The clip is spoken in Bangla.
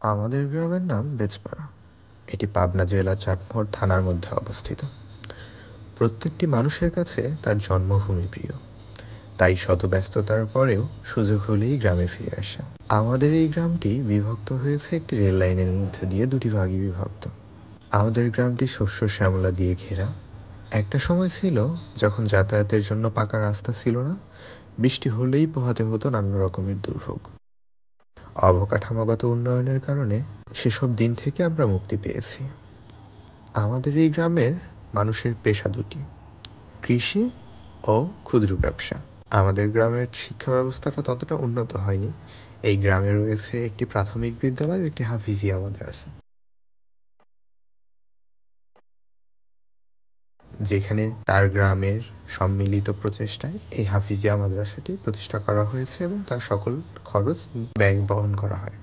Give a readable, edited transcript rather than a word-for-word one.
আমাদের গ্রামের নাম বেজপাড়া। এটি পাবনা জেলার চাটমোহর থানার মধ্যে অবস্থিত। প্রত্যেকটি মানুষের কাছে তার জন্মভূমি প্রিয়, তাই শত ব্যস্ততার পরেও সুযোগ হলেই গ্রামে ফিরে আসা। আমাদের এই গ্রামটি বিভক্ত হয়েছে একটি রেল লাইনের মধ্যে দিয়ে দুটি ভাগে বিভক্ত। আমাদের গ্রামটি শস্য শ্যামলা দিয়ে ঘেরা। একটা সময় ছিল যখন যাতায়াতের জন্য পাকা রাস্তা ছিল না, বৃষ্টি হলেই পোহাতে হতো নানা রকমের দুর্ভোগ। অবকাঠামোগত উন্নয়নের কারণে সেসব দিন থেকে আমরা মুক্তি পেয়েছি। আমাদের এই গ্রামের মানুষের পেশা দুটি: কৃষি ও ক্ষুদ্র ব্যবসা। আমাদের গ্রামের শিক্ষা ব্যবস্থাটা ততটা উন্নত হয়নি। এই গ্রামে রয়েছে একটি প্রাথমিক বিদ্যালয় ও একটি হাফিজিয়া মাদ্রাসা, যেখানে তার গ্রামের সম্মিলিত প্রচেষ্টায় এই হাফিজিয়া মাদ্রাসাটি প্রতিষ্ঠা করা হয়েছে এবং তার সকল খরচ ব্যাংক বহন করা হয়।